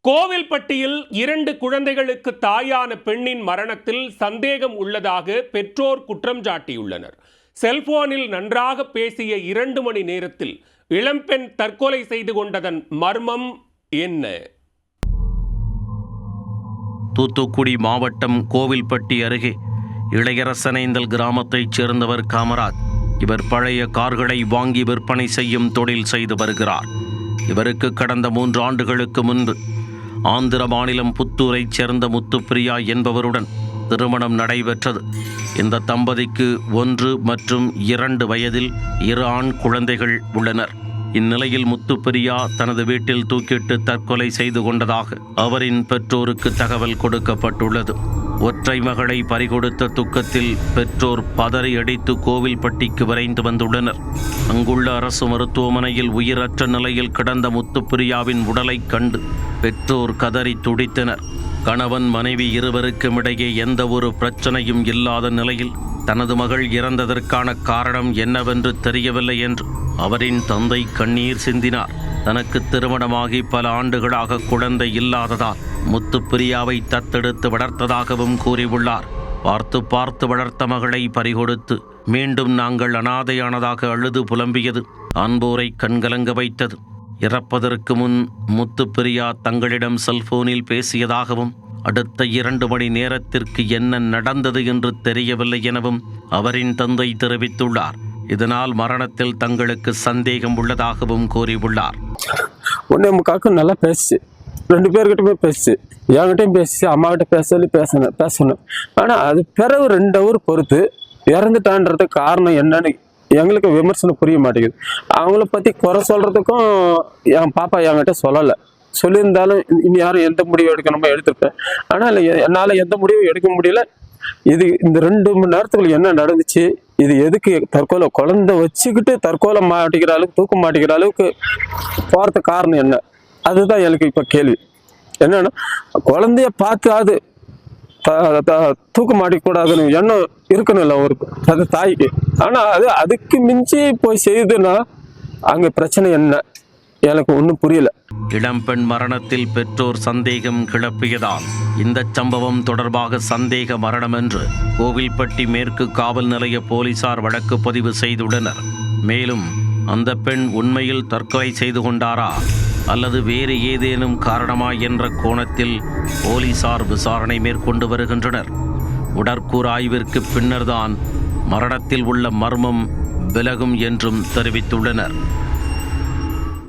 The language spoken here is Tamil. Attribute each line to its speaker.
Speaker 1: கோவில்பட்டியில் 2 குழந்தைகளுக்கு தாயான பெண்ணின் மரணத்தில் சந்தேகம் உள்ளதாக பெற்றோர் குற்றம் சாட்டியுள்ளனர். செல்போனில் நன்றாக பேசிய 2 மணி நேரத்தில் இளம்பெண் தற்கொலை செய்து கொண்டதன் மர்மம் என்ன?
Speaker 2: தூத்துக்குடி மாவட்டம் கோவில்பட்டி அருகே இளையரசனேந்தல் கிராமத்தைச் சேர்ந்தவர் காமராஜ். இவர் பழைய கார்களை வாங்கி விற்பனை செய்யும் தொழில் செய்து வருகிறார். இவருக்கு கடந்த 3 ஆண்டுகளுக்கு முன்பு ஆந்திர மாநிலம் புத்தூரைச் சேர்ந்த முத்துப்பிரியா என்பவருடன் திருமணம் நடைபெற்றது. இந்த தம்பதிக்கு 1 மற்றும் 2 வயதில் 2 ஆண் குழந்தைகள் உள்ளனர். இந்நிலையில் முத்துப்பிரியா தனது வீட்டில் தூக்கிட்டு தற்கொலை செய்து கொண்டதாக அவரின் பெற்றோருக்கு தகவல் கொடுக்கப்பட்டுள்ளது. ஒற்றை மகளை பறிகொடுத்த துக்கத்தில் பெற்றோர் பதறி அடித்து கோவில்பட்டிக்கு விரைந்து வந்துள்ளனர். அங்குள்ள அரசு மருத்துவமனையில் உயிரற்ற நிலையில் கிடந்த முத்துப்பிரியாவின் உடலை கண்டு பெற்றோர் கதறி துடித்தனர். கணவன் மனைவி இருவருக்கும் இடையே எந்த ஒரு பிரச்சனையும் இல்லாத நிலையில் தனது மகள் இறந்ததற்கான காரணம் என்னவென்று தெரியவில்லை என்று அவரின் தந்தை கண்ணீர் சிந்தினார். தனக்கு திருமணமாகி பல ஆண்டுகளாக குழந்தை இல்லாததால் முத்துப்பிரியாவை தத்தெடுத்து வளர்த்ததாகவும் கூறியுள்ளார். பார்த்து வளர்த்த மகளை பறிகொடுத்து மீண்டும் நாங்கள் அனாதையானதாக அழுது புலம்பியது அன்போரை கண்கலங்க வைத்தது. இறப்பதற்கு முன் முத்துப்பிரியா தங்களிடம் செல்போனில் பேசியதாகவும் அடுத்த 2 மணி நேரத்திற்கு என்ன நடந்தது என்று தெரியவில்லை எனவும் அவரின் தந்தை தெரிவித்துள்ளார். இதனால் மரணத்தில் தங்களுக்கு சந்தேகம் உள்ளதாகவும் கூறியுள்ளார்.
Speaker 3: ஒன்னே முக்காக்கும் நல்லா பேசிச்சு, 2 பேர்கிட்டயுமே பேசிச்சு, என்கிட்டையும் பேசிச்சு, அம்மாகிட்ட பேசணும். ஆனால் அது பிறகு 2 ஹவர் பொறுத்து இறந்துட்டான்றதுக்கு காரணம் என்னன்னு எங்களுக்கு விமர்சனம் புரிய மாட்டேங்குது. அவங்கள பற்றி குறை சொல்கிறதுக்கும் என் பாப்பா என்கிட்ட சொல்லலை. சொல்லியிருந்தாலும் இனி யாரும் எந்த முடிவு எடுக்கணுமோ எடுத்திருப்பேன். ஆனால் என்னால் எந்த முடிவும் எடுக்க முடியல. இந்த 2 மணி நேரத்துக்குள்ள என்ன நடந்துச்சு, இது எதுக்கு தற்கொலை, குழந்தை வச்சுக்கிட்டு தற்கொலை மாட்டிக்கிற அளவுக்கு தூக்க மாட்டிக்கிற அளவுக்கு போகிறதுக்கு காரணம் என்ன? அதுதான் எனக்கு இப்போ கேள்வி. என்னன்னா குழந்தைய பார்த்து அது தூக்க மாட்டிக்கூடாதுன்னு எண்ணம் இருக்கணும்ல ஒரு தாய்க்கு. ஆனால் அதுக்கு மிஞ்சி போய் செய்யுதுன்னா அங்கே பிரச்சனை என்ன எனக்கு ஒன்றும் புரியல.
Speaker 2: இளம்பெண் மரணத்தில் பெற்றோர் சந்தேகம் கிளப்பியதால் இந்த சம்பவம் தொடர்பாக சந்தேக மரணம் என்று கோவில்பட்டி மேற்கு காவல் நிலைய போலீசார் வழக்கு பதிவு செய்துள்ளனர். மேலும் அந்த பெண் உண்மையில் தற்கொலை செய்து கொண்டாரா அல்லது வேறு ஏதேனும் காரணமா என்ற கோணத்தில் போலீசார் விசாரணை மேற்கொண்டு வருகின்றனர். உடற்கூறு ஆய்விற்கு பின்னர்தான் மரணத்தில் உள்ள மர்மம் விலகும் என்றும் தெரிவித்துள்ளனர்.